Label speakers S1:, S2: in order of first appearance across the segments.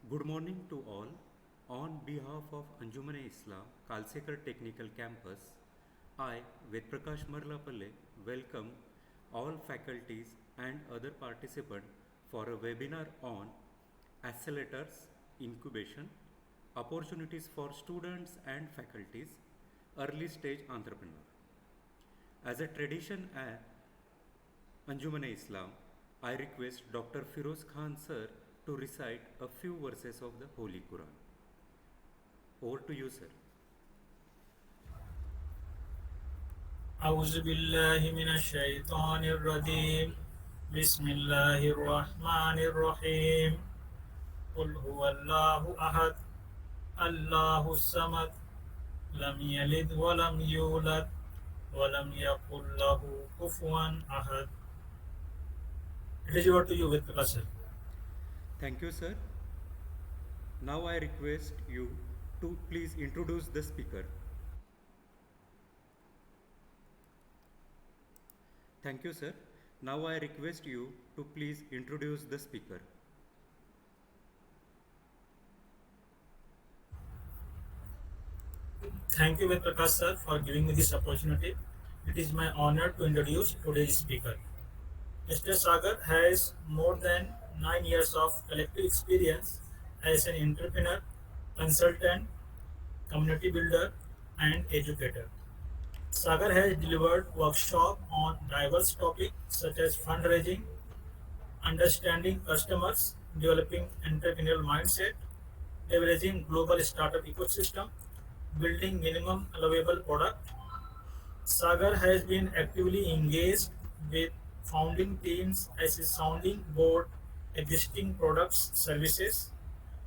S1: Good morning to all. On behalf of Anjuman-e-Islam, Kalsekar Technical Campus, I, Ved Prakash Marlapalle, welcome all faculties and other participants for a webinar on Accelerators, Incubation, Opportunities for Students and Faculties, Early Stage Entrepreneur. As a tradition at Anjuman-e-Islam, I request Dr. Firoz Khan sir to recite a few verses of the Holy Quran. Over to you, sir.
S2: أعوذ بالله من الشيطان الرجيم بسم الله الرحمن الرحيم قل هو الله أحد الله الصمد لم يلد ولم يولد ولم يكن له كفوا أحد. It is over to you with Prakash.
S1: Thank you, sir. Now I request you to please introduce the speaker. Thank you, sir. Now I request you to please introduce the speaker.
S2: Thank you, Prakash sir, for giving me this opportunity. It is my honor to introduce today's speaker. Mr. Sagar has more than 9 years of collective experience as an entrepreneur, consultant, community builder, and educator. Sagar has delivered workshops on diverse topics such as fundraising, understanding customers, developing entrepreneurial mindset, leveraging global startup ecosystem, building minimum allowable product. Sagar has been actively engaged with founding teams as a sounding board, existing products, services,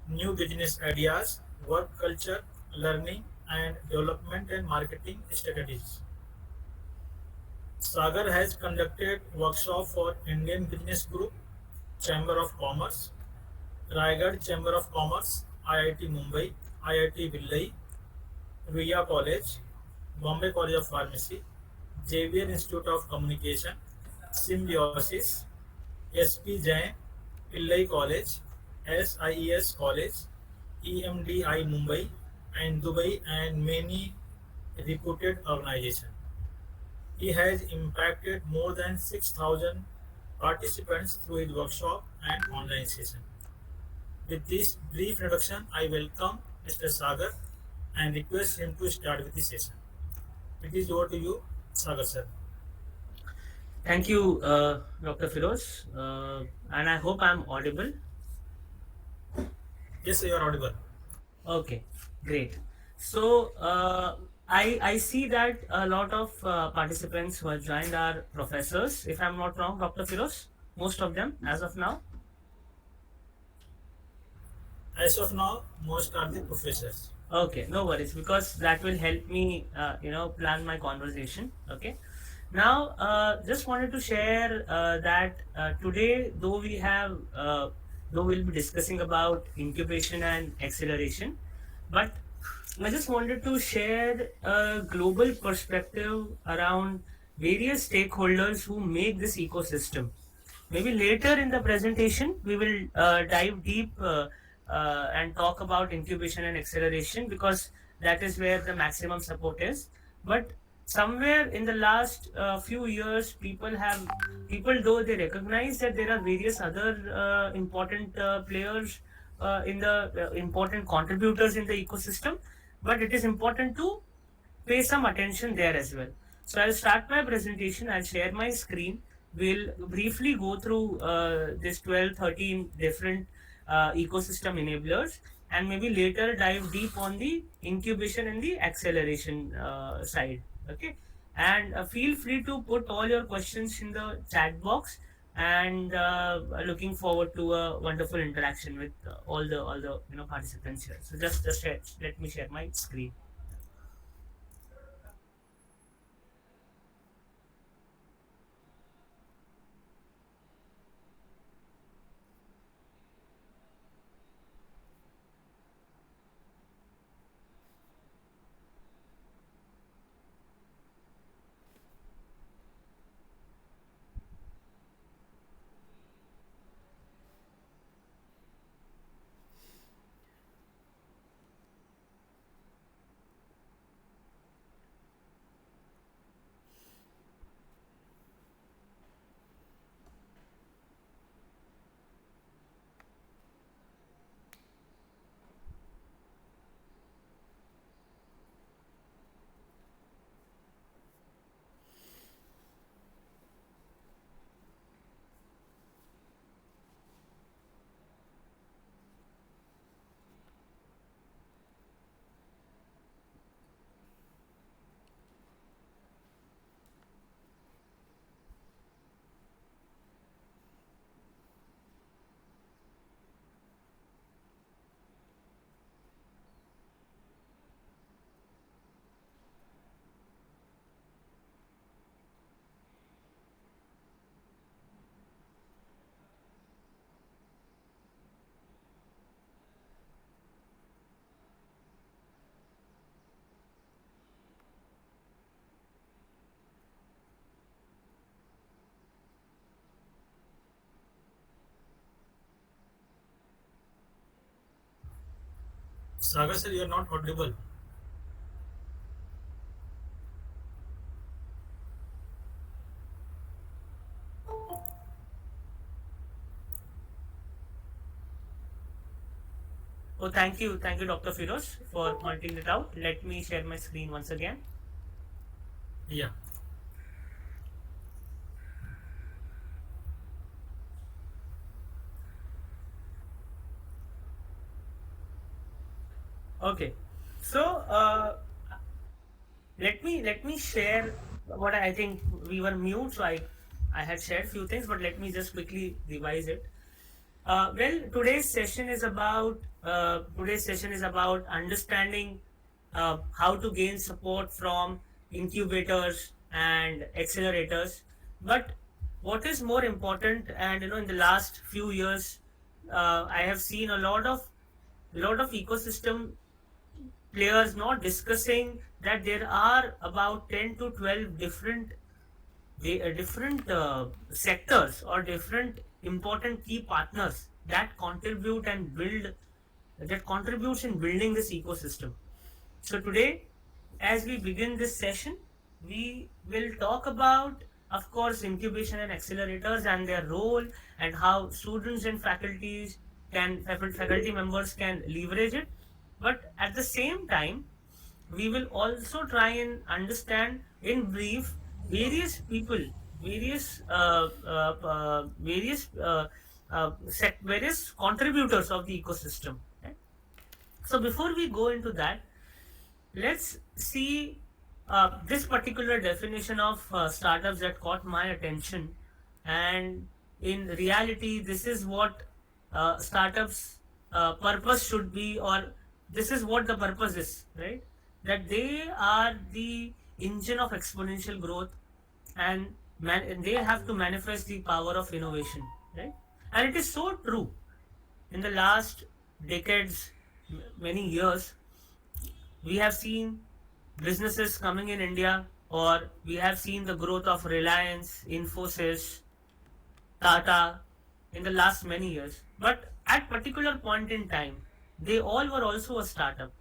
S2: new business ideas, work culture, learning and development and marketing strategies. Sagar has conducted workshops for Indian Business Group, Chamber of Commerce, Raigad Chamber of Commerce, IIT Mumbai, IIT Villai, Ria College, Bombay College of Pharmacy, Xavier Institute of Communication, Symbiosis, SP Jain, Pillai College, SIES College, EMDI Mumbai, and Dubai, and many reputed organizations. He has impacted more than 6,000 participants through his workshop and online session. With this brief introduction, I welcome Mr. Sagar and request him to start with the session. It is over to you, Sagar sir.
S3: Thank you, Dr. Firoz, and I hope I'm audible.
S2: Yes, you are audible.
S3: Okay, great. So I see that a lot of participants who have joined are professors, if I'm not wrong, Dr. Firoz. Most of them, as of now.
S2: As of now, most are the professors.
S3: Okay, no worries, because that will help me, plan my conversation. Okay. Now, just wanted to share that today, though we'll be discussing about incubation and acceleration, but I just wanted to share a global perspective around various stakeholders who make this ecosystem. Maybe later in the presentation, we will dive deep and talk about incubation and acceleration, because that is where the maximum support is. But somewhere in the last few years, people, though they recognize that there are various other important players in the important contributors in the ecosystem, but it is important to pay some attention there as well. So I'll start my presentation. I'll share my screen. We'll briefly go through this 12, 13 different ecosystem enablers, and maybe later dive deep on the incubation and the acceleration side. Okay. And feel free to put all your questions in the chat box, and looking forward to a wonderful interaction with all the participants here. So just let me share my screen.
S2: Sagar sir, you are not audible.
S3: Oh, thank you, Dr. Firoz, for pointing it out. Let me share my screen once again.
S2: Yeah.
S3: Okay, so let me share what I think we were mute, so I had shared few things, but let me just quickly revise it. Well, today's session is about understanding how to gain support from incubators and accelerators. But what is more important, and in the last few years, I have seen a lot of ecosystem players not discussing that there are about 10 to 12 different sectors or different important key partners that contributes in building this ecosystem. So today, as we begin this session, we will talk about, of course, incubation and accelerators and their role, and how students and faculty members can leverage it. But at the same time, we will also try and understand in brief various people, various various contributors of the ecosystem. Right? So before we go into that, let's see this particular definition of startups that caught my attention. And in reality, this is what startups purpose should be, or this is what the purpose is, right? That they are the engine of exponential growth, and they have to manifest the power of innovation, right? And it is so true. In the last decades, many years, we have seen businesses coming in India, or we have seen the growth of Reliance, Infosys, Tata in the last many years. But at particular point in time, they all were also a startup.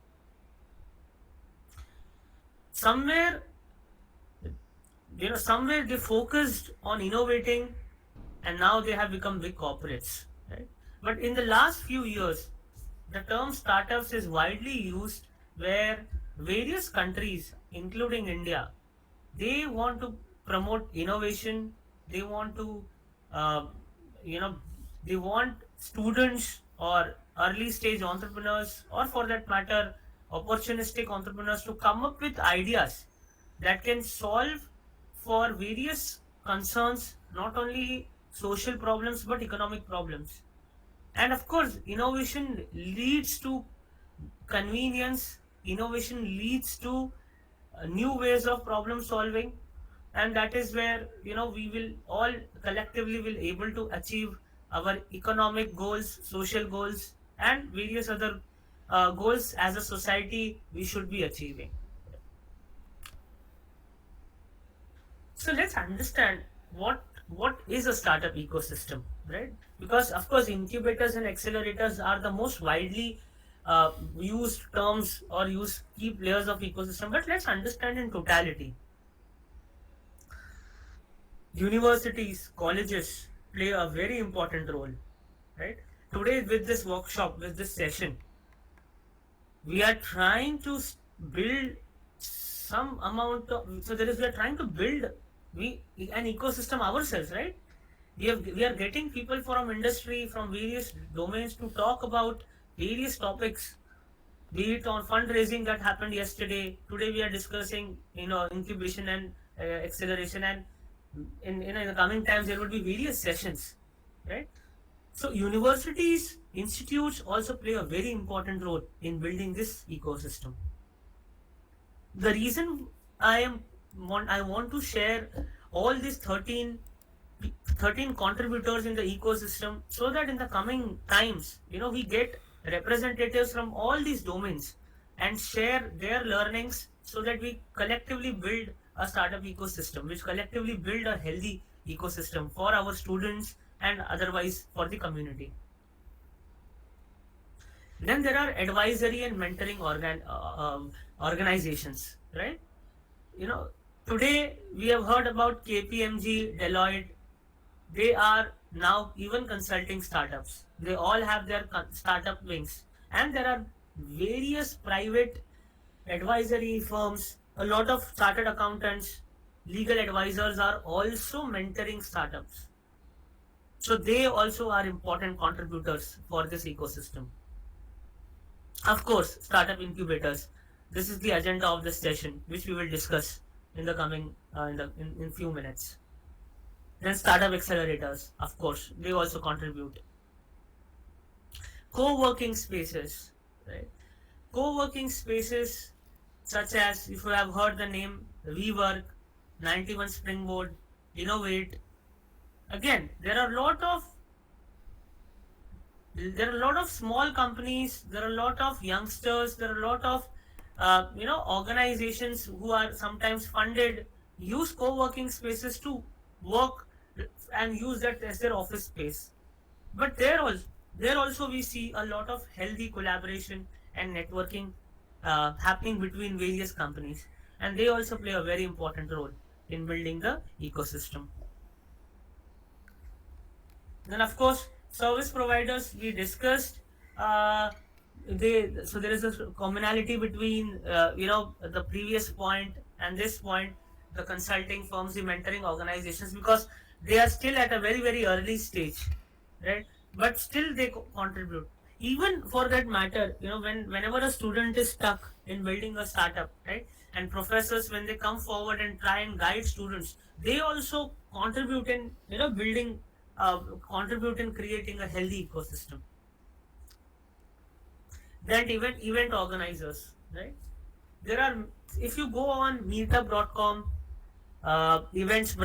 S3: Somewhere, somewhere they focused on innovating, and now they have become big corporates, right? But in the last few years, the term startups is widely used where various countries, including India, they want to promote innovation. They want to, uh, you know, they want students or early stage entrepreneurs, or for that matter, opportunistic entrepreneurs, to come up with ideas that can solve for various concerns, not only social problems but economic problems. And of course, innovation leads to convenience, innovation leads to new ways of problem solving, and that is where we will all collectively will able to achieve our economic goals, social goals, and various other goals as a society we should be achieving. So let's understand what is a startup ecosystem, right? Because of course, incubators and accelerators are the most widely used terms or used key players of ecosystem. But let's understand in totality. Universities, colleges play a very important role, right? Today, with this workshop, with this session, we are trying to build some amount of, so there is we are trying to build we an ecosystem ourselves, right? We are getting people from industry, from various domains, to talk about various topics, be it on fundraising that happened yesterday. Today we are discussing incubation and acceleration, and in the coming times there will be various sessions, right? So universities, institutes also play a very important role in building this ecosystem. The reason I want to share all these 13 contributors in the ecosystem, so that in the coming times, we get representatives from all these domains and share their learnings, so that we collectively build a startup ecosystem, which collectively build a healthy ecosystem for our students and otherwise for the community. Then there are advisory and mentoring organizations, right? You know, today we have heard about KPMG, Deloitte. They are now even consulting startups. They all have their startup wings, and there are various private advisory firms. A lot of chartered accountants, legal advisors are also mentoring startups. So they also are important contributors for this ecosystem. Of course, startup incubators. This is the agenda of this session, which we will discuss in the coming in few minutes. Then startup accelerators, of course, they also contribute. Co-working spaces, right? Co-working spaces such as, if you have heard the name WeWork, 91 Springboard, Innovate. Again, there are a lot of small companies, there are a lot of youngsters, there are a lot of organizations who are sometimes funded, use co-working spaces to work and use that as their office space. But there also we see a lot of healthy collaboration and networking happening between various companies, and they also play a very important role in building the ecosystem. Then, of course, service providers we discussed. Uh, so there is a commonality between the previous point and this point, the consulting firms, the mentoring organizations, because they are still at a very early stage, right? But still they contribute. Even for that matter, whenever a student is stuck in building a startup, right? And professors, when they come forward and try and guide students, they also contribute in building contribute in creating a healthy ecosystem. Then event organizers, right? There are, if you go on meetup.com, Events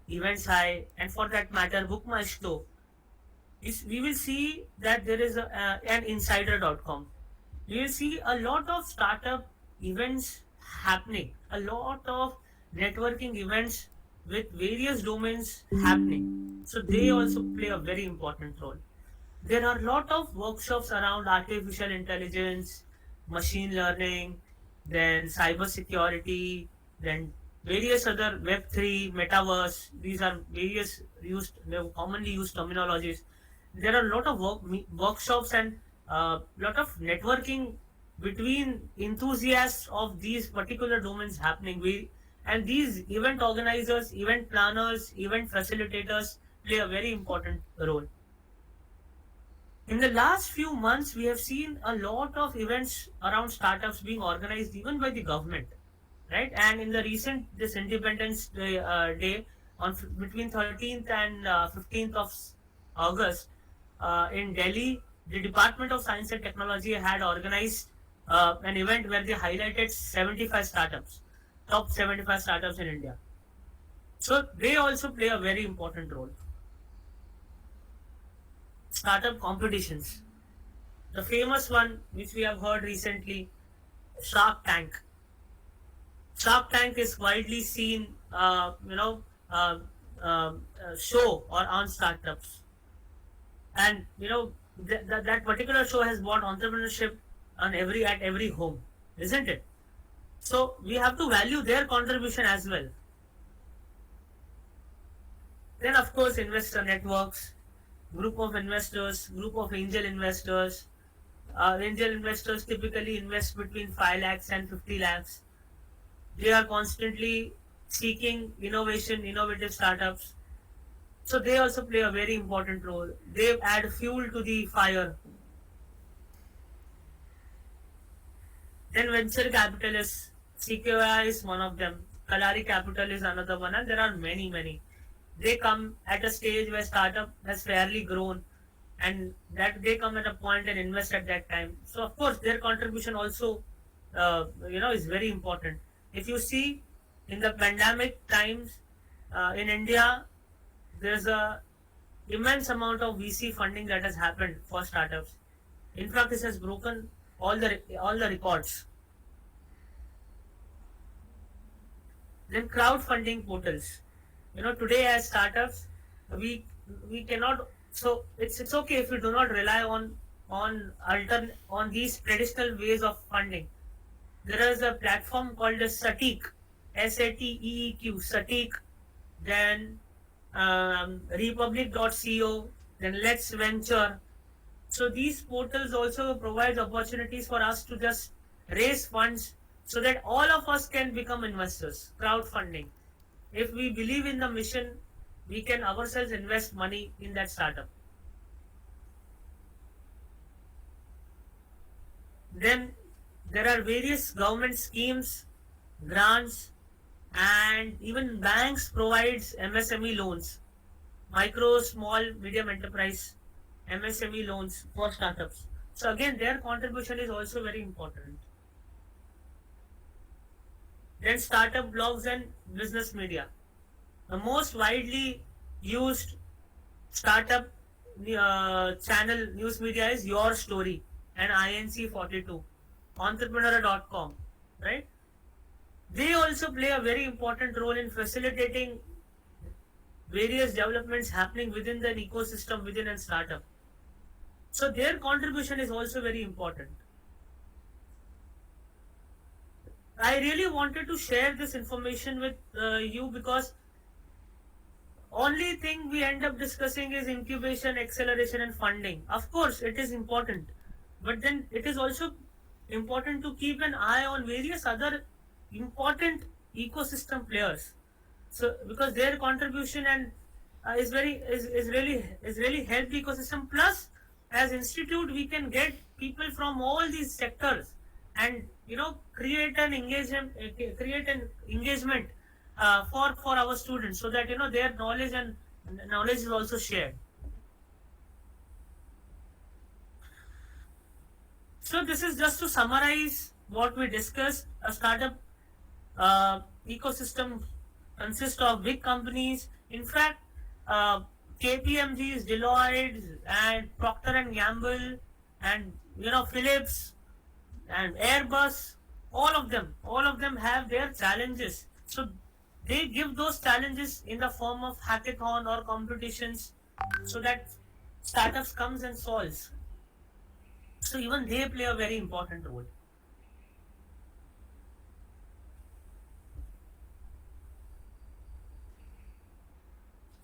S3: Events High, and for that matter, Book My Show, we will see that there is an insider.com. You will see a lot of startup events happening, a lot of networking events with various domains happening. So they also play a very important role. There are a lot of workshops around artificial intelligence, machine learning, then cyber security, then various other Web3, metaverse. These are various commonly used terminologies. There are a lot of workshops and lot of networking between enthusiasts of these particular domains happening. And these event organizers, event planners, event facilitators play a very important role. In the last few months, we have seen a lot of events around startups being organized even by the government, right? And in the recent this Independence Day on between 13th and 15th of August in Delhi, the Department of Science and Technology had organized an event where they highlighted 75 startups, top 75 startups in India. So they also play a very important role. Startup competitions. The famous one, which we have heard recently, Shark Tank. Shark Tank is widely seen, show or on startups, and that particular show has brought entrepreneurship at every home, isn't it? So we have to value their contribution as well. Then, of course, investor networks, group of investors, group of angel investors. Angel investors typically invest between 5 lakhs and 50 lakhs. They are constantly seeking innovative startups. So they also play a very important role. They add fuel to the fire. Then venture capitalists, CQI is one of them. Kalari Capital is another one, and there are many. They come at a stage where startup has fairly grown, and that they come at a point and invest at that time. So of course their contribution also is very important. If you see in the pandemic times in India, there's a immense amount of VC funding that has happened for startups. In fact, this has broken all the records. Then crowdfunding portals. Today as startups, we cannot. So it's okay if we do not rely on on these traditional ways of funding. There is a platform called as Sateek, Sateeq, Sateek, then Republic.co, then Let's Venture. So these portals also provide opportunities for us to just raise funds so that all of us can become investors, crowdfunding. If we believe in the mission, we can ourselves invest money in that startup. Then there are various government schemes, grants, and even banks provides MSME loans, micro, small, medium enterprise MSME loans for startups. So again, their contribution is also very important. Then startup blogs and business media. The most widely used startup channel news media is Your Story and INC42, entrepreneur.com, right? They also play a very important role in facilitating various developments happening within the ecosystem within a startup. So their contribution is also very important. I really wanted to share this information with you because only thing we end up discussing is incubation, acceleration, and funding. Of course, it is important, but then it is also important to keep an eye on various other important ecosystem players. So because their contribution and is really help the ecosystem. Plus, as institute, we can get people from all these sectors and create an engagement for our students so that their knowledge is also shared. So this is just to summarize what we discussed. A startup ecosystem consists of big companies. In fact, KPMG's, Deloitte, and Procter and Gamble, and Philips and Airbus. All of them have their challenges. So they give those challenges in the form of hackathon or competitions, so that startups comes and solves. So even they play a very important role.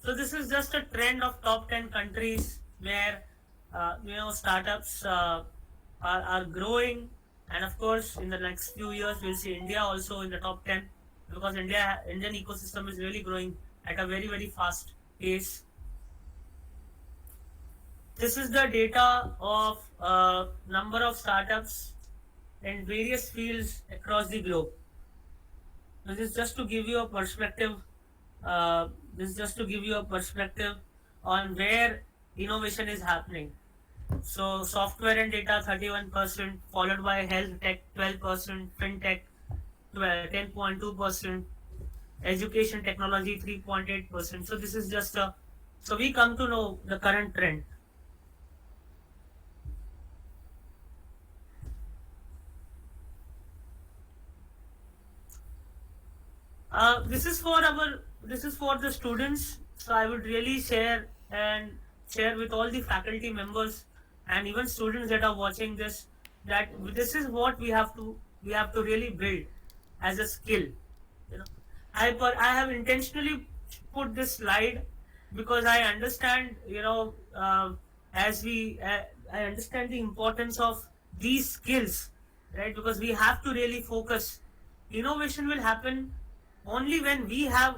S3: So this is just a trend of top 10 countries where startups are growing, and of course in the next few years we'll see India also in the top 10 because Indian ecosystem is really growing at a very very fast pace. This is the data of number of startups in various fields across the globe. This is just to give you a perspective. This is just to give you a perspective on where innovation is happening. So software and data 31%, followed by health tech 12%, fintech 10.2%, education technology 3.8%. So this is just a so we come to know the current trend. This is for the students. So I would really share with all the faculty members and even students that are watching this, that this is what we have to really build as a skill. I have intentionally put this slide because I understand as we I understand the importance of these skills, right? Because we have to really focus. Innovation will happen only when we have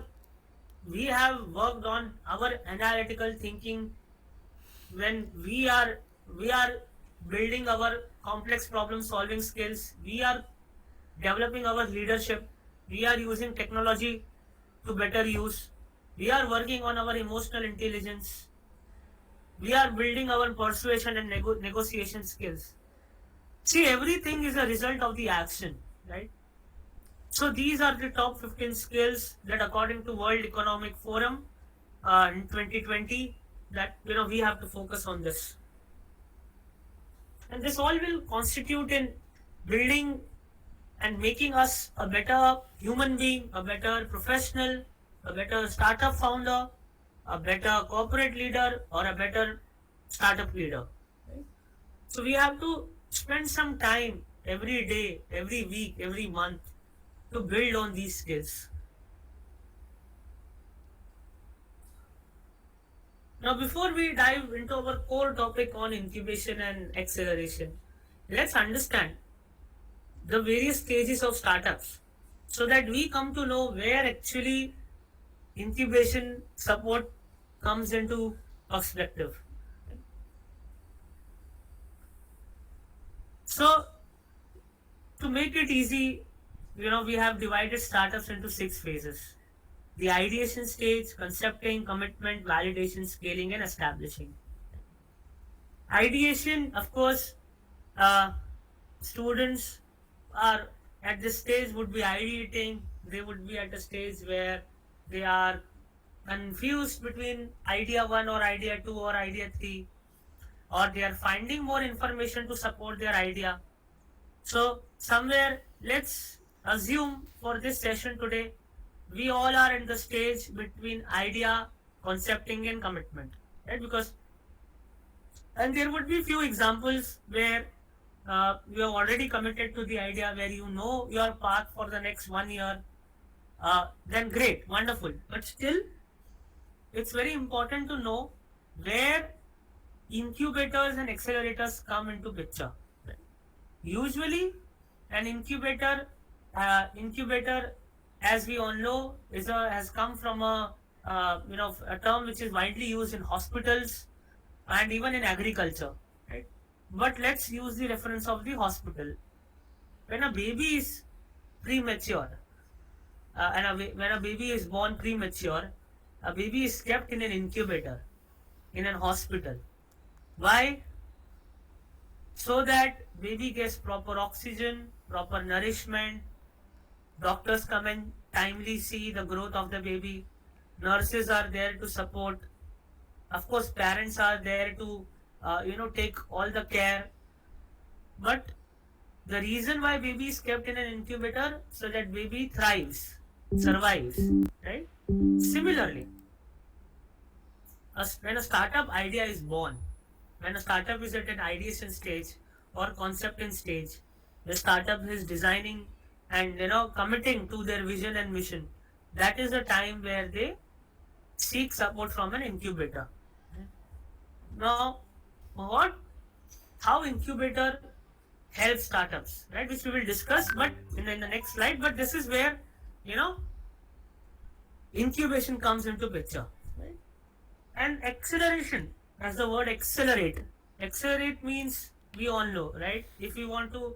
S3: worked on our analytical thinking, when we are building our complex problem solving skills, we are developing our leadership, we are using technology to better use, we are working on our emotional intelligence, we are building our persuasion and negotiation skills. See, everything is a result of the action, right? So these are the top 15 skills that according to World Economic Forum in 2020 that we have to focus on this. And this all will constitute in building and making us a better human being, a better professional, a better startup founder, a better corporate leader, or a better startup leader. Right? So we have to spend some time every day, every week, every month to build on these skills. Now, before we dive into our core topic on incubation and acceleration, let's understand the various stages of startups so that we come to know where actually incubation support comes into perspective. So, to make it easy, we have divided startups into 6 phases: the ideation stage, concepting, commitment, validation, scaling, and establishing. Ideation, of course, uh, students are at this stage would be ideating. They would be at a stage where they are confused between idea 1 or idea 2 or idea 3, or they are finding more information to support their idea. So somewhere, let's assume for this session today, we all are in the stage between idea, concepting, and commitment, right? Because, and there would be few examples where you have already committed to the idea, where you know your path for the next 1 year. Then great, wonderful. But still, it's very important to know where incubators and accelerators come into picture. Usually, an incubator, as we all know, has come from a term which is widely used in hospitals and even in agriculture, right? But let's use the reference of the hospital. When a baby is premature, when a baby is born premature, a baby is kept in an incubator in an hospital. Why? So that baby gets proper oxygen, proper nourishment. Doctors come and timely see the growth of the baby. Nurses are there to support. Of course, parents are there to take all the care. But the reason why baby is kept in an incubator, so that baby thrives, survives, right? Similarly, when a startup idea is born, when a startup is at an ideation stage or concepting stage, the startup is designing and committing to their vision and mission. That is the time where they seek support from an incubator. Now, what how incubator helps startups, right? Which we will discuss, but in the next slide. But this is where you know incubation comes into picture, right? And acceleration, as the word accelerate means, we all know, right? If we want to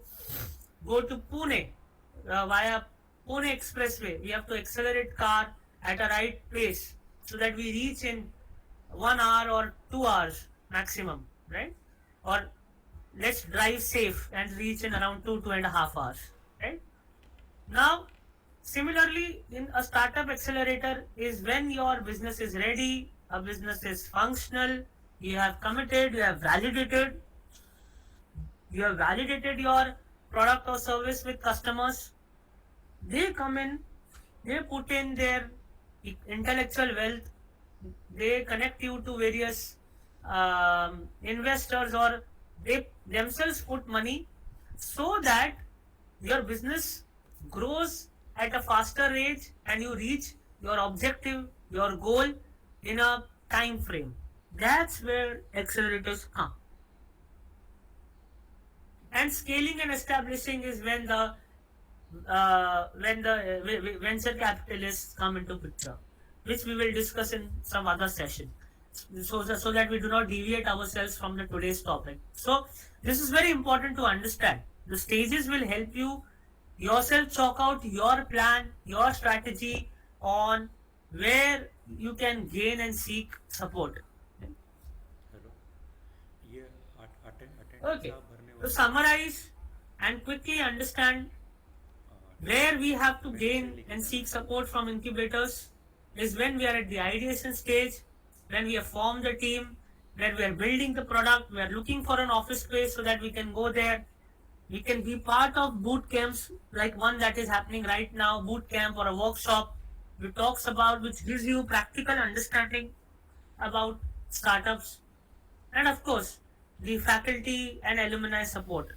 S3: go to Pune via Pune Expressway, we have to accelerate car at a right pace so that we reach in 1 hour or 2 hours maximum, right? Or let's drive safe and reach in around 2.5 hours, right? Now, similarly, in a startup accelerator is when your business is ready, a business is functional, you have committed, you have validated your product or service with customers. They come in, they put in their intellectual wealth, they connect you to various investors, or they themselves put money so that your business grows at a faster rate and you reach your objective, your goal in a time frame. That's where accelerators come. And scaling and establishing is when the venture capitalists come into picture, which we will discuss in some other session. So that we do not deviate ourselves from the today's topic. So this is very important to understand. The stages will help you yourself chalk out your plan, your strategy on where you can gain and seek support.
S1: Hello, ये attendance
S3: Okay.
S1: आप भरने
S3: To
S1: वाले
S3: summarize and quickly understand where we have to gain and seek support from incubators is when we are at the ideation stage, when we have formed a team, when we are building the product, we are looking for an office space so that we can go there. We can be part of boot camps like one that is happening right now, boot camp or a workshop which gives you practical understanding about startups. And of course, the faculty and alumni support,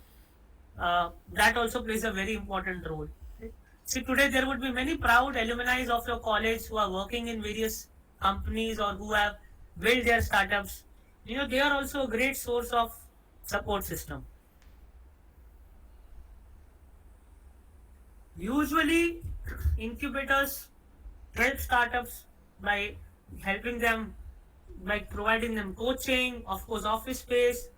S3: that also plays a very important role. Right? See, today there would be many proud alumni of your college who are working in various companies or who have built their startups. They are also a great source of support system. Usually, incubators help startups by helping them, by providing them coaching, of course, office space,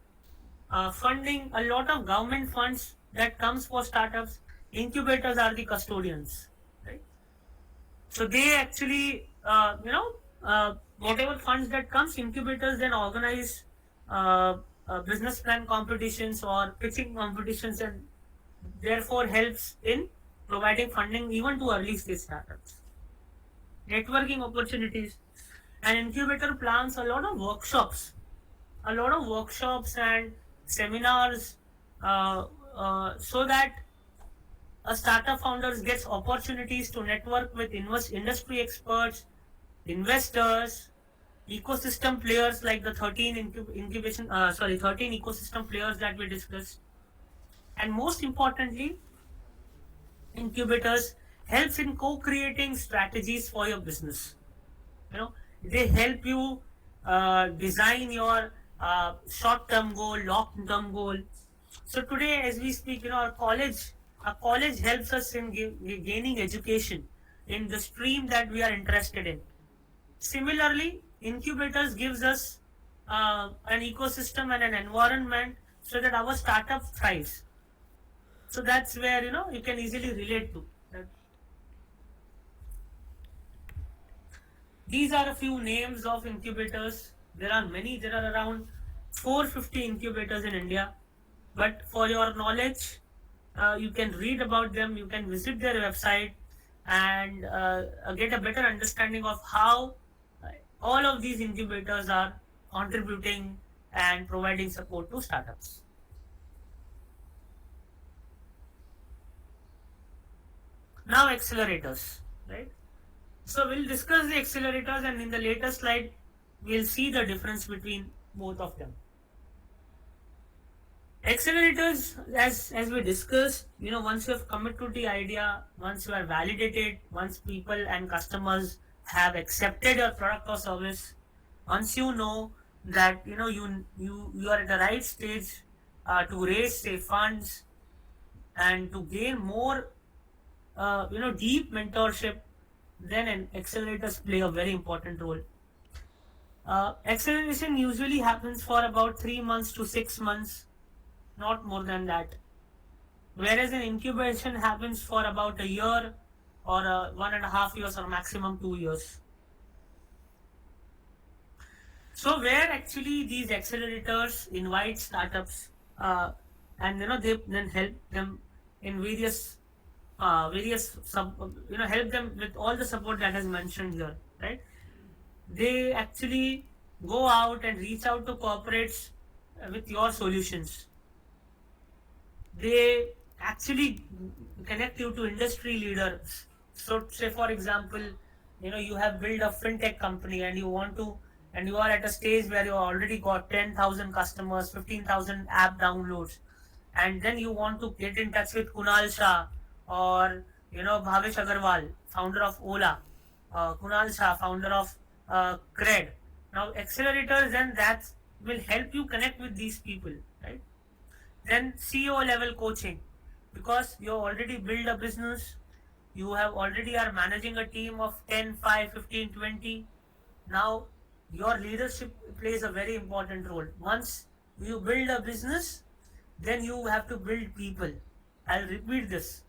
S3: funding. A lot of government funds that comes for startups. Incubators are the custodians, right? So they actually, whatever funds that comes, incubators then organize business plan competitions or pitching competitions, and therefore helps in providing funding even to early stage startups. Networking opportunities, and incubator plans a lot of workshops and seminars, so that a startup founders gets opportunities to network with industry experts, investors, ecosystem players like the 13 ecosystem players that we discussed. And most importantly, incubators helps in co-creating strategies for your business. They help you design your short-term goal, long-term goal. So today, as we speak, our college helps us in gaining education in the stream that we are interested in. Similarly, incubators gives us an ecosystem and an environment so that our startup thrives. So that's where you can easily relate to. These are a few names of incubators. There are many. There are around 450 incubators in India. But for your knowledge, you can read about them. You can visit their website and get a better understanding of how all of these incubators are contributing and providing support to startups. Now, accelerators, right? So we'll discuss the accelerators, and in the later slide, we'll see the difference between both of them. Accelerators, as we discussed, once you have committed to the idea, once you are validated, once people and customers have accepted your product or service, once you know that you are at the right stage to raise say funds and to gain more deep mentorship, then accelerators play a very important role. Acceleration usually happens for about 3 months to 6 months, not more than that. Whereas an incubation happens for about a year or 1.5 years or maximum 2 years. So where actually these accelerators invite startups, and they then help them in various help them with all the support that is mentioned here, right? They actually go out and reach out to corporates with your solutions. They actually connect you to industry leaders. So say for example, you have built a fintech company and and you are at a stage where you already got 10,000 customers, 15,000 app downloads, and then you want to get in touch with Kunal Shah or Bhavesh Agarwal, founder of Ola, Kunal Shah, founder of Cred. Now accelerators, then that will help you connect with these people, right? Then CEO level coaching, because you already build a business, you have already are managing a team of 10, 5, 15, 20. Now your leadership plays a very important role. Once you build a business, then you have to build people. I'll repeat this.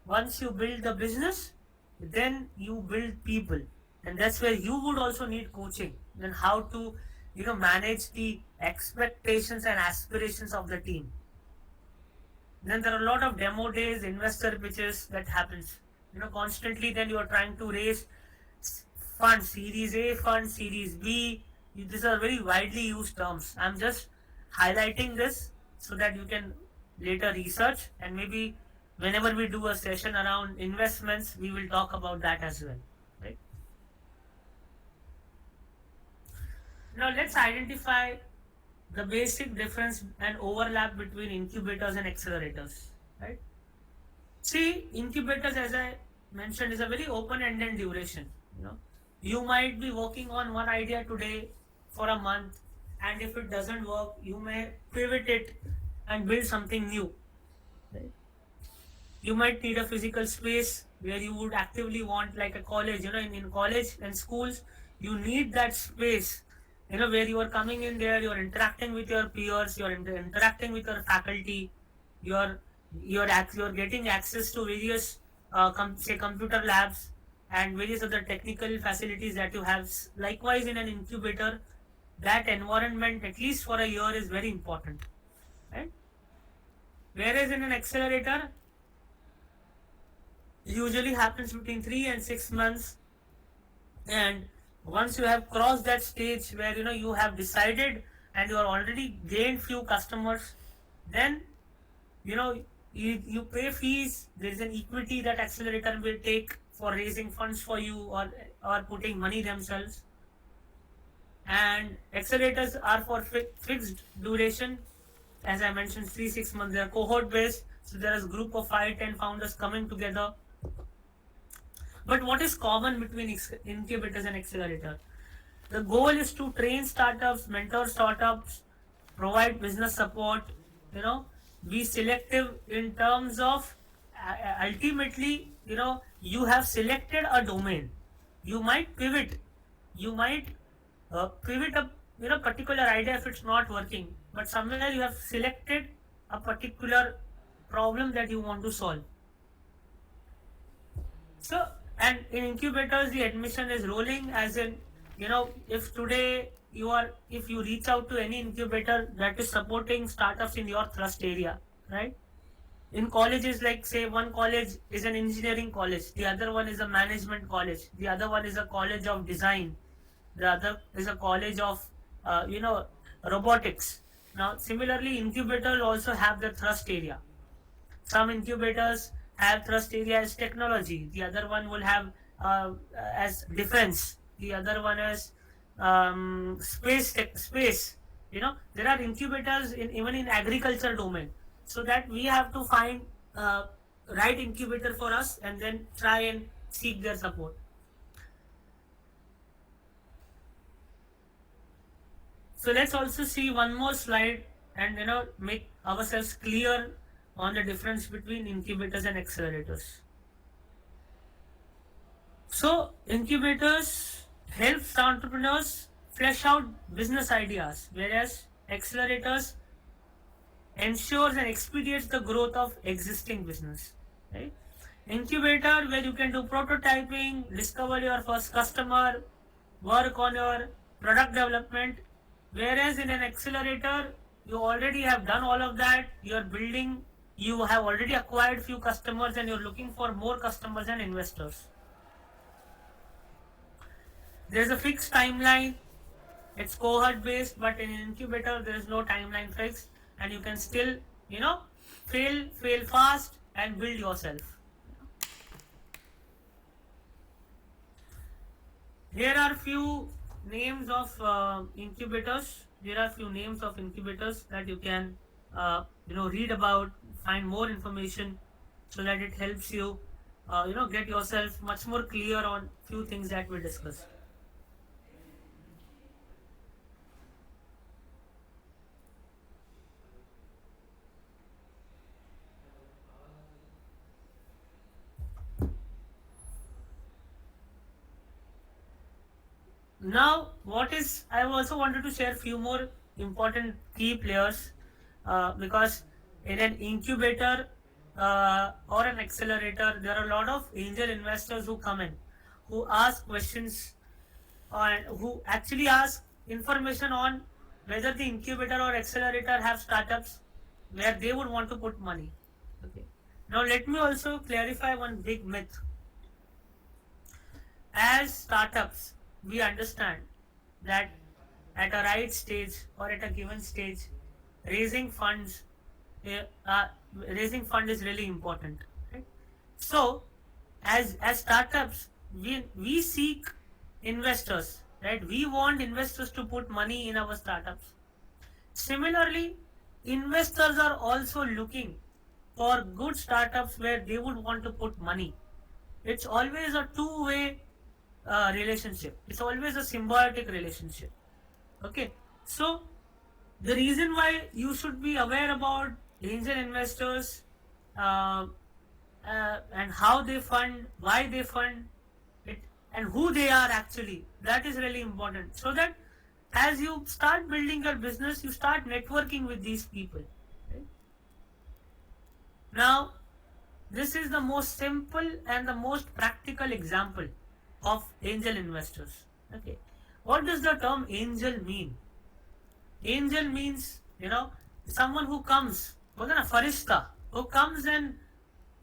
S3: Once you build the business, then you build people. And that's where you would also need coaching. Then how to manage the expectations and aspirations of the team. Then there are a lot of demo days, investor pitches that happens. Constantly. Then you are trying to raise funds, Series A funds, Series B. These are very widely used terms. I'm just highlighting this so that you can later research, and maybe whenever we do a session around investments, we will talk about that as well. Right? Now let's identify the basic difference and overlap between incubators and accelerators, right? See, incubators, as I mentioned, is a very open-ended duration. You might be working on one idea today for a month, and if it doesn't work, you may pivot it and build something new. Right? You might need a physical space where you would actively want, like a college. In college and schools, you need that space. Where you are coming in there, you are interacting with your peers, you are interacting with your faculty, you're you're getting access to various say computer labs and various other technical facilities that you have. Likewise, in an incubator, that environment, at least for a year, is very important, right? Whereas in an accelerator, usually happens between 3 and 6 months, and once you have crossed that stage where you have decided and you are already gained few customers, then you know you pay fees. There is an equity that accelerator will take for raising funds for you, or putting money themselves. And accelerators are for fixed duration. As I mentioned, 3 6 months. They are cohort based, so there is a group of 5 10 founders coming together. But what is common between incubators and accelerator? The goal is to train startups, mentor startups, provide business support, be selective in terms of ultimately, you have selected a domain. You might pivot. You might pivot a particular idea if it's not working, but somewhere you have selected a particular problem that you want to solve. So, and in incubators, the admission is rolling, as in, if today if you reach out to any incubator that is supporting startups in your thrust area, right? In colleges, like say one college is an engineering college, the other one is a management college, the other one is a college of design, the other is a college of, robotics. Now, similarly, incubators also have the thrust area. Some incubators have thrust area as technology. The other one will have as defense. The other one is space. There are incubators even in agriculture domain. So that we have to find right incubator for us and then try and seek their support. So let's also see one more slide and make ourselves clear on the difference between incubators and accelerators. So incubators help entrepreneurs flesh out business ideas, whereas accelerators ensures and expedites the growth of existing business. Right? Incubator, where you can do prototyping, discover your first customer, work on your product development. Whereas in an accelerator, you already have done all of that. You're building, you have already acquired few customers, and you're looking for more customers and investors. There's a fixed timeline. It's cohort based, but in an incubator, there is no timeline fixed, and you can still, fail fast and build yourself. Here are few names of incubators. Here are few names of incubators that you can, read about, find more information, so that it helps you, get yourself much more clear on few things that we discussed. Now, I also wanted to share few more important key players, because in an incubator or an accelerator, there are a lot of angel investors who come in, who ask questions, and who actually ask information on whether the incubator or accelerator have startups where they would want to put money. Okay. Now, let me also clarify one big myth. As startups, we understand that at a right stage or at a given stage, raising funds raising fund is really important, right? So as startups, we seek investors, right? We want investors to put money in our startups, Similarly, investors are also looking for good startups where they would want to put money. It's always a two-way relationship. It's always a symbiotic relationship. Okay, so the reason why you should be aware about angel investors, uh, and how they fund, why they fund it, and who they are actually, that is really important. So that as you start building your business, you start networking with these people. Right? Now, this is the most simple and the most practical example of angel investors. Okay, what does the term angel mean? Angel means, someone who comes, बोलते हैं ना फरिश्ता, who comes and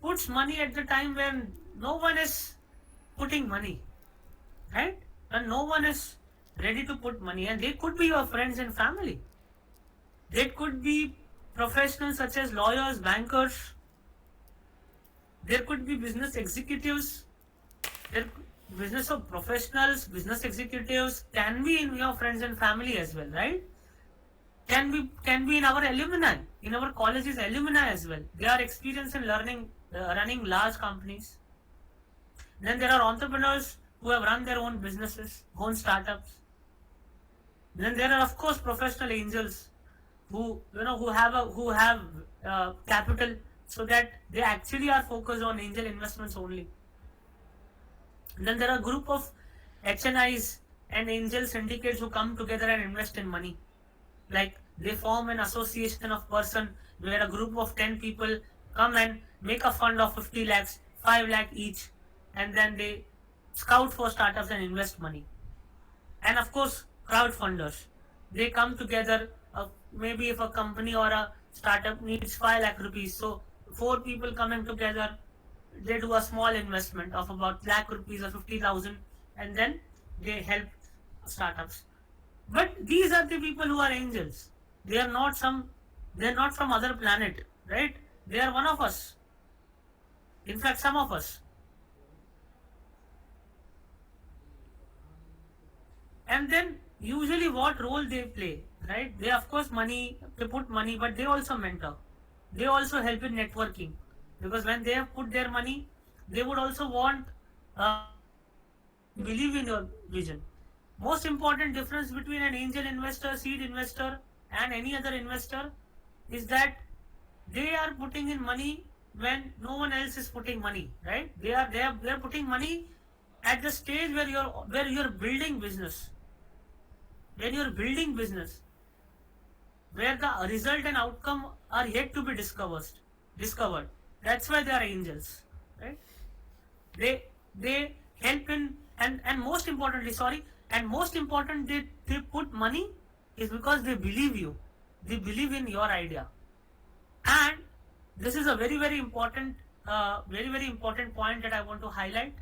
S3: puts money at the time when no one is putting money, right? And no one is ready to put money, and they could be your friends and family. They could be professionals such as lawyers, bankers. There could be business executives. There, business of professionals, business executives can be in your friends and family as well, right? Can be in our alumni, in our colleges alumni as well. They are experienced in learning, running large companies. Then there are entrepreneurs who have run their own businesses, own startups. Then there are of course professional angels who have capital, so that they actually are focused on angel investments only. Then there are a group of HNIs and angel syndicates who come together and invest in money. Like they form an association of person where a group of 10 people come and make a fund of 50 lakhs, 5 lakh each, and then they scout for startups and invest money. And of course, crowdfunders. They come together, maybe if a company or a startup needs 5 lakh rupees, so 4 people coming together, they do a small investment of about lakh rupees or 50,000, and then they help startups. But these are the people who are angels. They are not from other planet, right? They are one of us. In fact, some of us. And then usually what role they play, right? They of course they put money, but they also mentor. They also help in networking, because when they have put their money, they would also want believe in your vision. Most important difference between an angel investor, seed investor, and any other investor is that they are putting in money when no one else is putting money, right? They are putting money at the stage where you're building business. When you're building business, where the result and outcome are yet to be discovered. That's why they are angels, right? They help in, and most importantly, and most important, they put money is because they believe you. They believe in your idea. And this is a very important point that I want to highlight.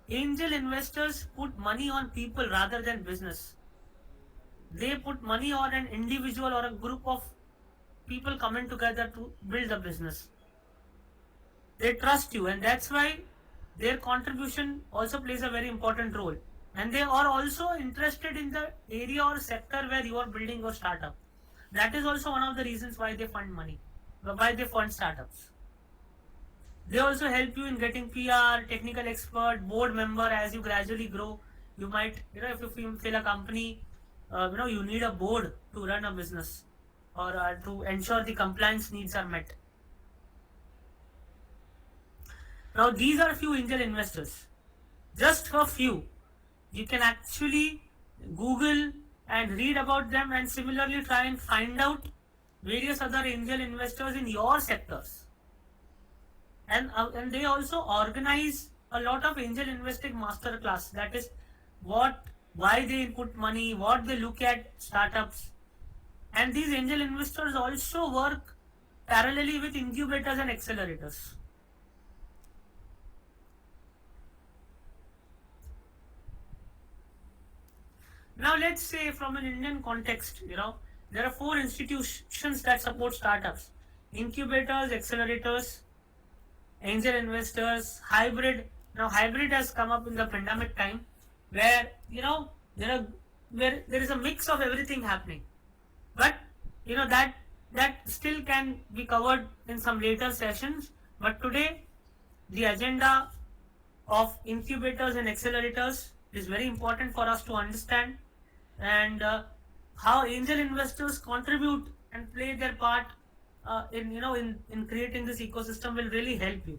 S3: Angel investors put money on people rather than business. They put money on an individual or a group of people coming together to build a business. They trust you, and that's why their contribution also plays a very important role. And they are also interested in the area or sector where you are building your startup. That is also one of the reasons why they fund money, why they fund startups. They also help you in getting PR, technical expert, board member as you gradually grow. You might, if you feel a company, you need a board to run a business, or to ensure the compliance needs are met. Now, these are few angel investors. Just for few, you can actually Google and read about them, and similarly try and find out various other angel investors in your sectors. And they also organize a lot of angel investing master class. That is why they put money, what they look at startups. And these angel investors also work parallelly with incubators and accelerators. Now let's say from an Indian context, there are 4 institutions that support startups: incubators, accelerators, angel investors, hybrid. Now hybrid has come up in the pandemic time, where there is a mix of everything happening. But that still can be covered in some later sessions. But today, the agenda of incubators and accelerators is very important for us to understand, and how angel investors contribute and play their part in creating this ecosystem will really help you.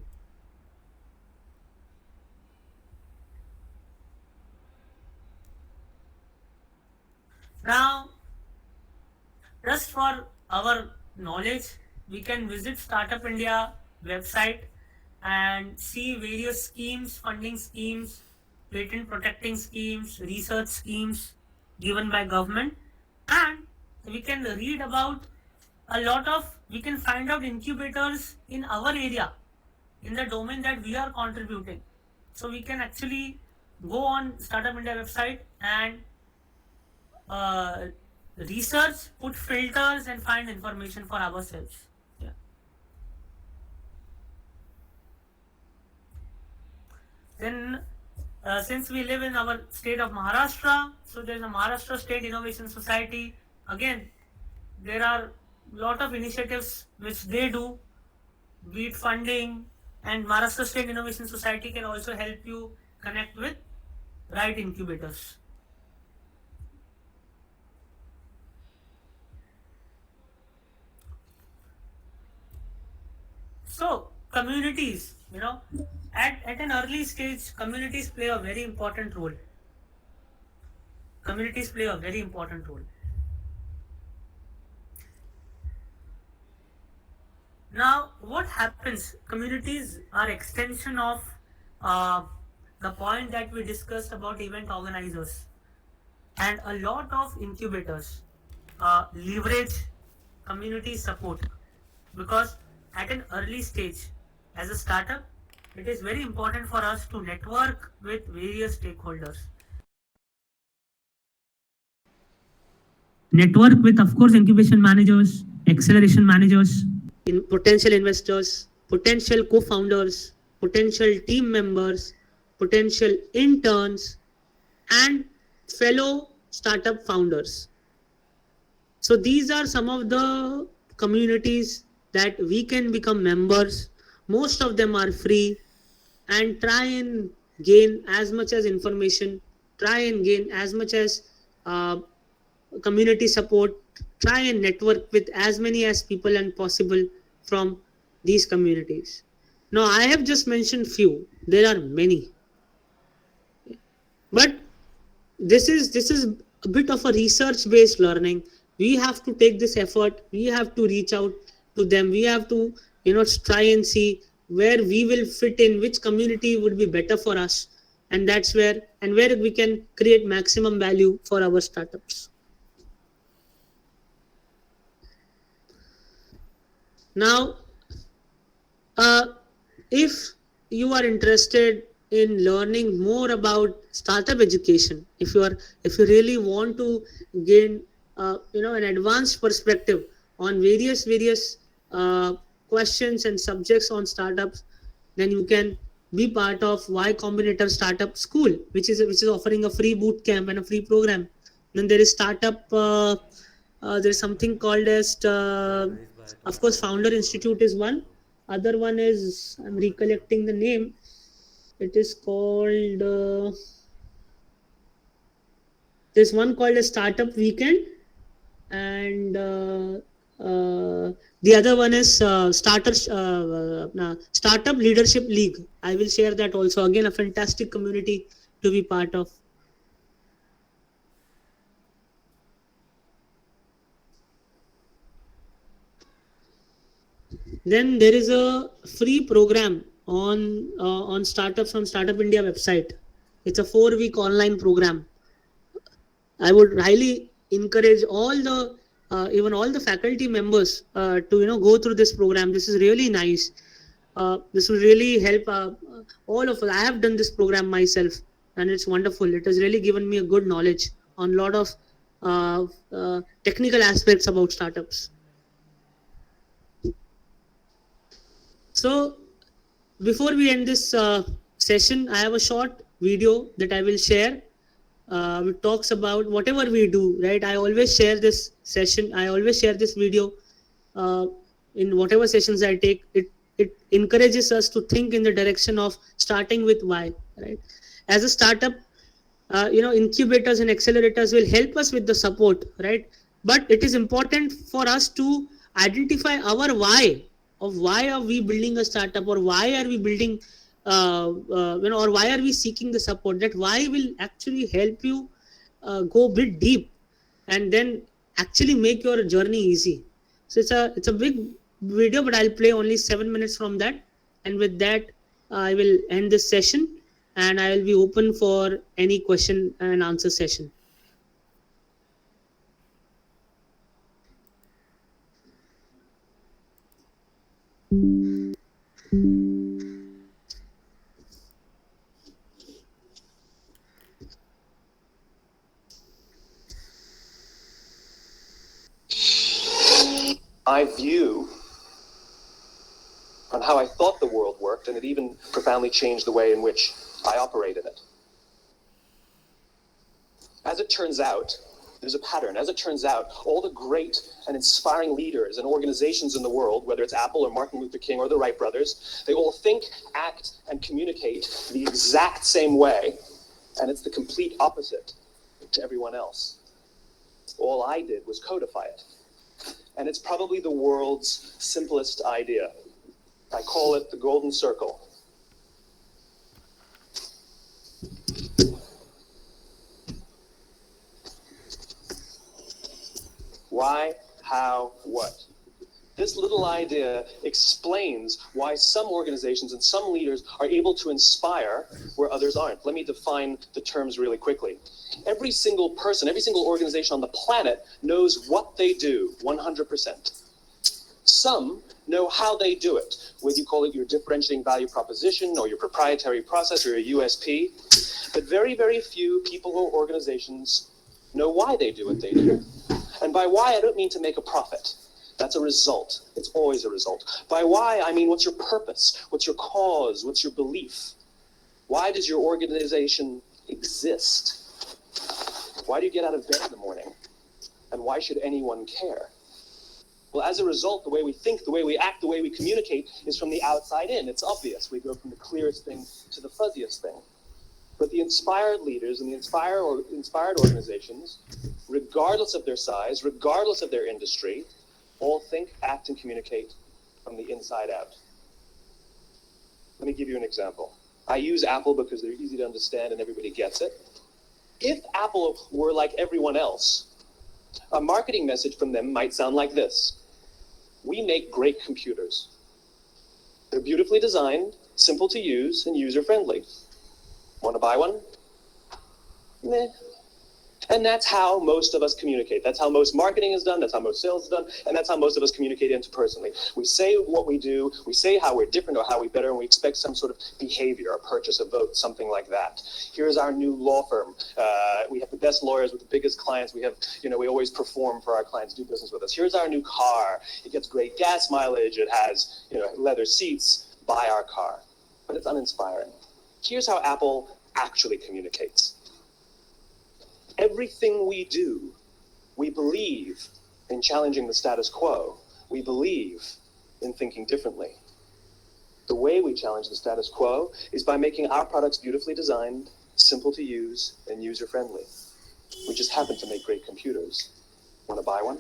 S3: Now, just for our knowledge, we can visit Startup India website and see various schemes, funding schemes, patent protecting schemes, research schemes given by government, and we can read about we can find out incubators in our area, in the domain that we are contributing. So we can actually go on Startup India website and uh, research, put filters, and find information for ourselves. Yeah. Then, since we live in our state of Maharashtra, so there's a Maharashtra State Innovation Society. Again, there are a lot of initiatives which they do, be it funding, and Maharashtra State Innovation Society can also help you connect with right incubators. So, communities, at an early stage, communities play a very important role. Communities play a very important role. Now, what happens? Communities are extension of uh, the point that we discussed about event organizers, and a lot of incubators leverage community support, because at an early stage, as a startup, it is very important for us to network with various stakeholders. Network with, of course, incubation managers, acceleration managers, in potential investors, potential co-founders, potential team members, potential interns, and fellow startup founders. So these are some of the communities that we can become members. Most of them are free, and try and gain as much as information, try and gain as much as community support, try and network with as many as people and possible from these communities. Now, I have just mentioned few, there are many, but this is a bit of a research based learning. We have to take this effort, we have to reach out to them, we have to try and see where we will fit in, which community would be better for us, and that's where we can create maximum value for our startups. Now, if you are interested in learning more about startup education, if you really want to gain an advanced perspective on various questions and subjects on startups, then you can be part of Y Combinator Startup School, which is offering a free boot camp and a free program. Then there is startup. There's something called as, of course, Founder Institute is one. Other one is, I'm recollecting the name. It is called. There's one called a Startup Weekend, and the other one is Startup Leadership League. I will share that also. Again, a fantastic community to be part of. Then there is a free program on startups on Startup India website. It's a 4-week online program. I would highly encourage even all the faculty members to go through this program. This is really nice. This will really help all of us. I have done this program myself, and it's wonderful. It has really given me a good knowledge on a lot of technical aspects about startups. So before we end this session, I have a short video that I will share.
S4: which talks about whatever we do, right? I always share this session, I always share this video uh, in whatever sessions I take. It encourages us to think in the direction of starting with why, right? As a startup, incubators and accelerators will help us with the support, right? But it is important for us to identify our why, of why are we building a startup, or why are we building or why are we seeking the support. That why will actually help you go a bit deep, and then actually make your journey easy. So it's a big video, but I'll play only 7 minutes from that, and with that I will end this session, and I will be open for any question and answer session.
S5: My view on how I thought the world worked, and it even profoundly changed the way in which I operated it. As it turns out, there's a pattern. As it turns out, all the great and inspiring leaders and organizations in the world, whether it's Apple or Martin Luther King or the Wright brothers, they all think, act, and communicate the exact same way, and it's the complete opposite to everyone else. All I did was codify it. And it's probably the world's simplest idea. I call it the golden circle. Why, how, what? This little idea explains why some organizations and some leaders are able to inspire where others aren't. Let me define the terms really quickly. Every single person, every single organization on the planet knows what they do 100%. Some know how they do it, whether you call it your differentiating value proposition or your proprietary process or your USP. But very, very few people or organizations know why they do what they do. And by why, I don't mean to make a profit. That's a result. It's always a result. By why, I mean what's your purpose? What's your cause? What's your belief? Why does your organization exist? Why do you get out of bed in the morning? And why should anyone care? Well, as a result, the way we think, the way we act, the way we communicate is from the outside in. It's obvious. We go from the clearest thing to the fuzziest thing. But the inspired leaders and the inspired organizations, regardless of their size, regardless of their industry, all think, act, and communicate from the inside out. Let me give you an example. I use Apple because they're easy to understand and everybody gets it. If Apple were like everyone else, a marketing message from them might sound like this. We make great computers. They're beautifully designed, simple to use, and user-friendly. Want to buy one? Meh. And that's how most of us communicate. That's how most marketing is done. That's how most sales is done. And that's how most of us communicate interpersonally. We say what we do. We say how we're different or how we're better. And we expect some sort of behavior, a purchase, a vote, something like that. Here's our new law firm. We have the best lawyers with the biggest clients. We always perform for our clients, do business with us. Here's our new car. It gets great gas mileage. It has, leather seats. Buy our car. But it's uninspiring. Here's how Apple actually communicates. Everything we do, we believe in challenging the status quo. We believe in thinking differently. The way we challenge the status quo is by making our products beautifully designed, simple to use, and user-friendly. We just happen to make great computers. Want to buy one?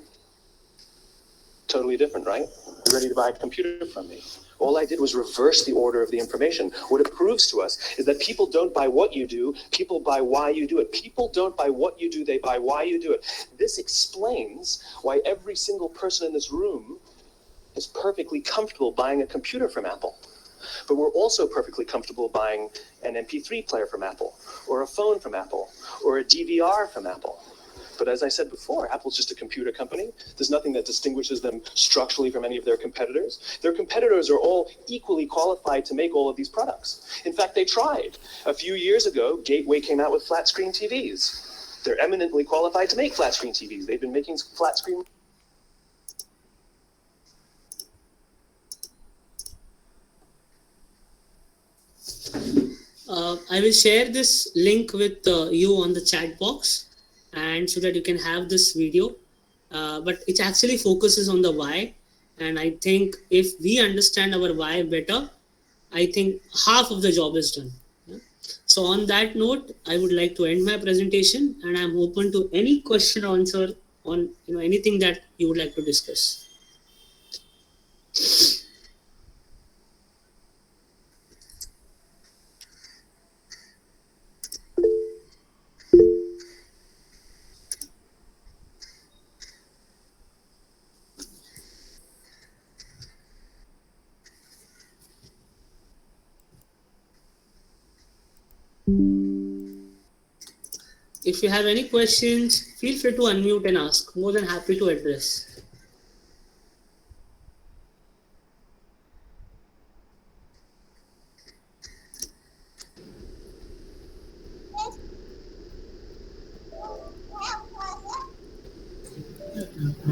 S5: Totally different, right? You ready to buy a computer from me? All I did was reverse the order of the information. What it proves to us is that people don't buy what you do, people buy why you do it. People don't buy what you do, they buy why you do it. This explains why every single person in this room is perfectly comfortable buying a computer from Apple. But we're also perfectly comfortable buying an MP3 player from Apple, or a phone from Apple, or a DVR from Apple. But as I said before, Apple's just a computer company. There's nothing that distinguishes them structurally from any of their competitors. Their competitors are all equally qualified to make all of these products. In fact, they tried. A few years ago, Gateway came out with flat screen TVs. They're eminently qualified to make flat screen TVs. They've been making flat screen.
S4: I will share this link with you on the chat box, and so that you can have this video. But it actually focuses on the why, and I think if we understand our why better, I think half of the job is done. Yeah? So on that note, I would like to end my presentation, and I'm open to any question or answer on anything that you would like to discuss. If you have any questions, feel free to unmute and ask. More than happy to address.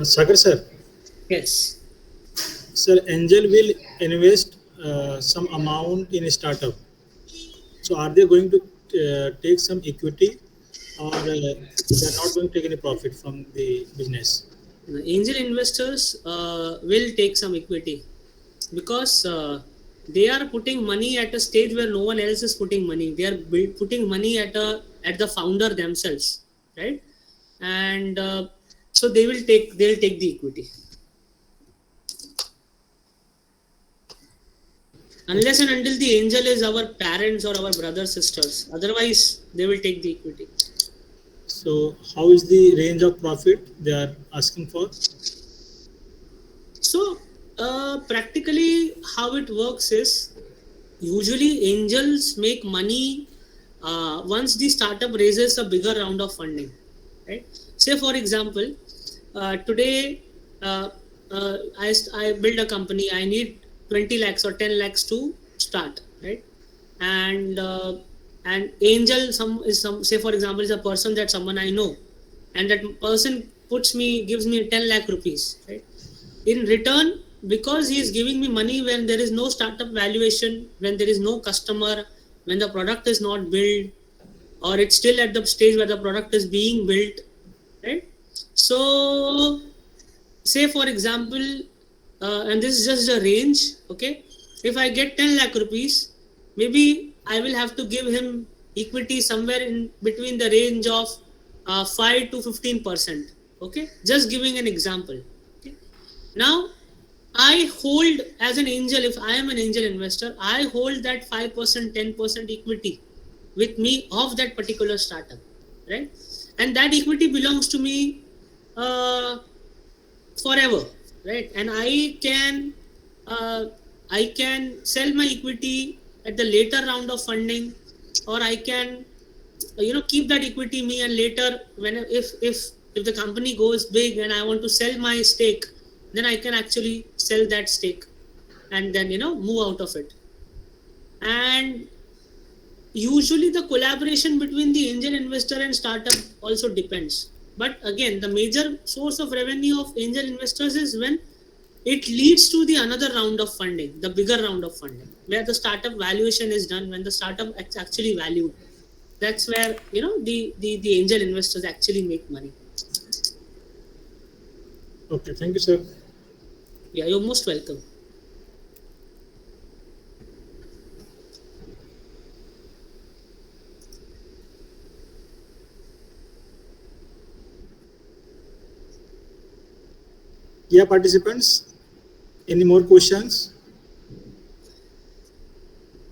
S2: Sagar sir.
S4: Yes.
S2: Sir, angel will invest some amount in a startup. So are they going to take some equity, or they are not going to take any profit from the business?
S4: Angel investors will take some equity, because they are putting money at a stage where no one else is putting money. They are putting money at the founder themselves, right? And so they'll take the equity, unless and until the angel is our parents or our brothers, sisters. Otherwise, they will take the equity.
S2: So how is the range of profit they are asking for?
S4: So practically how it works is, usually angels make money once the startup raises a bigger round of funding, right? Say for example, today I build a company. I need 20 lakhs or 10 lakhs to start, right? And angel say for example is a person that someone I know, and that person gives me 10 lakh rupees, right? In return, because he is giving me money when there is no startup valuation, when there is no customer, when the product is not built, or it's still at the stage where the product is being built, right? So say for example, and this is just a range, okay? If I get 10 lakh rupees, maybe I will have to give him equity somewhere in between the range of 5 to 15%, okay? Just giving an example. Okay? Now, I hold as an angel, if I am an angel investor, I hold that 5%, 10% equity with me of that particular startup, right? And that equity belongs to me forever, right? And I can sell my equity at the later round of funding, or I can keep that equity me, and later if the company goes big and I want to sell my stake, then I can actually sell that stake and then move out of it. And usually the collaboration between the angel investor and startup also depends. But again, the major source of revenue of angel investors is when it leads to the another round of funding, the bigger round of funding, where the startup valuation is done, when the startup is actually valued. That's where the angel investors actually make money.
S2: Okay, thank you, sir.
S4: Yeah, you're most welcome.
S2: Yeah, participants, any more questions?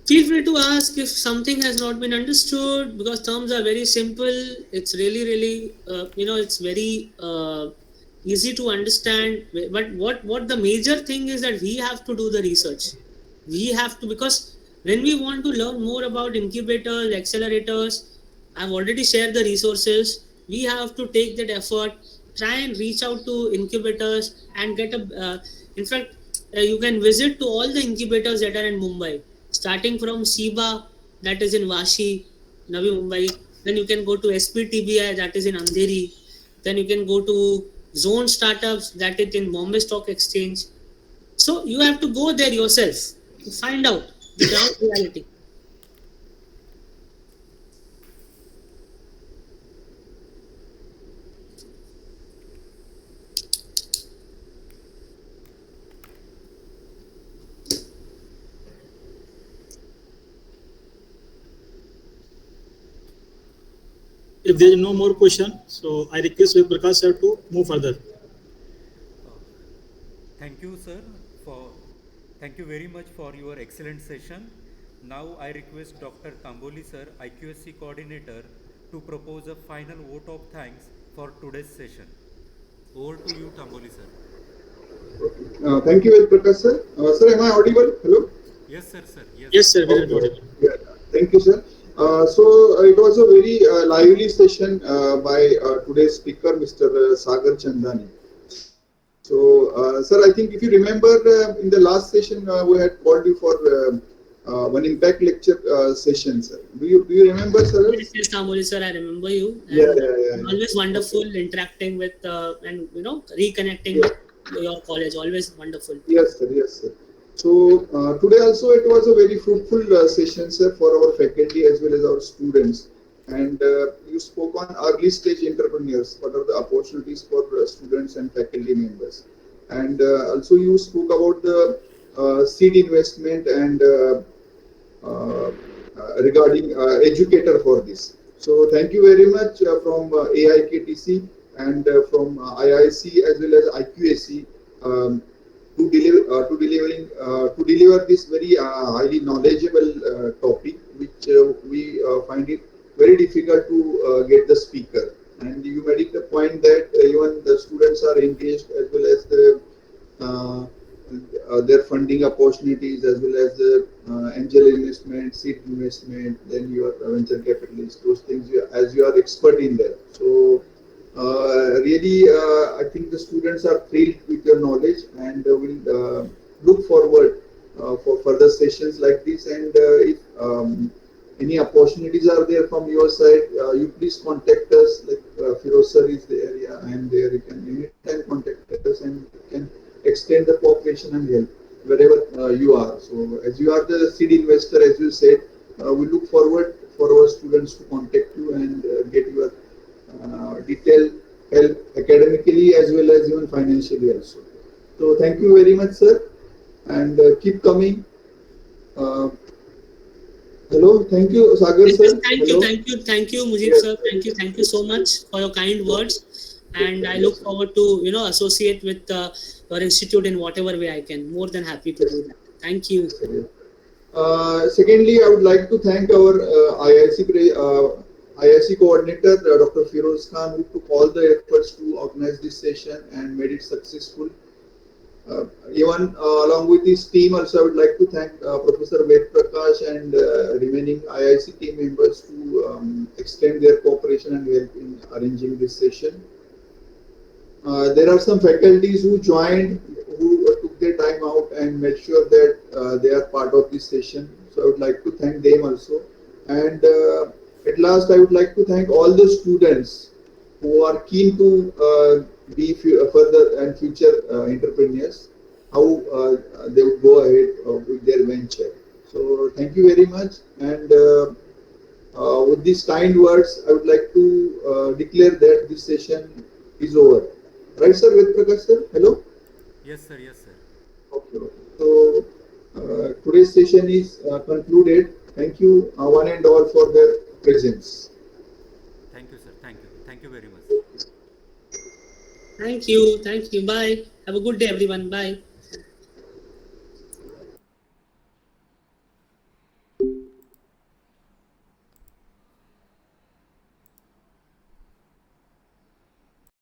S4: Feel free to ask if something has not been understood, because terms are very simple. It's really it's very easy to understand. But what the major thing is that we have to do the research. We have to, because when we want to learn more about incubators, accelerators, I've already shared the resources. We have to take that effort, try and reach out to incubators and get in fact, you can visit to all the incubators that are in Mumbai, starting from SIBA, that is in Vashi, Navi Mumbai. Then you can go to SPTBI, that is in Andheri. Then you can go to Zone Startups, that is in Bombay Stock Exchange. So you have to go there yourself to find out the ground reality.
S2: If there is no more question, so I request Ved Prakash sir to move further.
S1: Uh, Thank you, sir, for thank you very much for your excellent session. Now I request Dr. Tamboli sir, IQSC coordinator, to propose a final vote of thanks for today's session. Over to you, Tamboli sir.
S6: Thank you, Prakash sir. Sir, am I audible? Hello?
S1: Yes, sir, sir. Yes,
S2: Yes,
S1: sir.
S2: sir. Very audible.
S6: Yeah. Thank you, sir. It was a very lively session by today's speaker, Mr. Sagar Chandni. Sir, I think if you remember in the last session, we had called you for one impact lecture session, sir. Do you remember, sir?
S4: Yes, Tamboli sir, I remember you. And
S6: Yeah.
S4: always wonderful interacting with and reconnecting with your college. Always wonderful.
S6: Yes, sir. Yes, sir. So today also it was a very fruitful session, sir, for our faculty as well as our students. And you spoke on early stage entrepreneurs. What are the opportunities for students and faculty members? And also you spoke about the seed investment and regarding educator for this. So thank you very much from AIKTC and from IIC as well as IQAC. To deliver this very highly knowledgeable topic, which we find it very difficult to get the speaker. And you made it a point that even the students are engaged as well as the their funding opportunities as well as the angel investment, seed investment, then your venture capitalist, those things as you are expert in there. So really, I think the students are thrilled with your knowledge and will look forward for further sessions like this. And if any opportunities are there from your side, you please contact us. Like Firoz sir is there, yeah, I am there. You can anytime contact us and can extend the cooperation and help wherever you are. So as you are the seed investor, as you said, we look forward for our students to contact you and get your detailed help academically as well as even financially also. So thank you very much, sir, and keep coming. Hello, thank you, Sagar sir.
S4: Thank you, Mujib sir. Thank you so much for your kind words. And I look forward to associate with your institute in whatever way I can. More than happy to do that. Thank you.
S6: Secondly, I would like to thank our IIC coordinator, Dr. Firoz Khan, who took all the efforts to organize this session and made it successful. Even along with his team, also I would like to thank Professor Ved Prakash and remaining IIC team members to extend their cooperation and help in arranging this session. There are some faculties who joined, who took their time out and made sure that they are part of this session. So I would like to thank them also. And at last, I would like to thank all the students who are keen to be further and future entrepreneurs, how they would go ahead with their venture. So thank you very much. And with these kind words, I would like to declare that this session is over. Right, sir? Ved Prakash sir? Hello?
S1: Yes, sir. Yes, sir.
S6: Okay. So today's session is concluded. Thank you one and all for their presence.
S1: Thank you, sir. Thank you. Thank you very much.
S4: Thank you. Bye. Have a good day, everyone. Bye.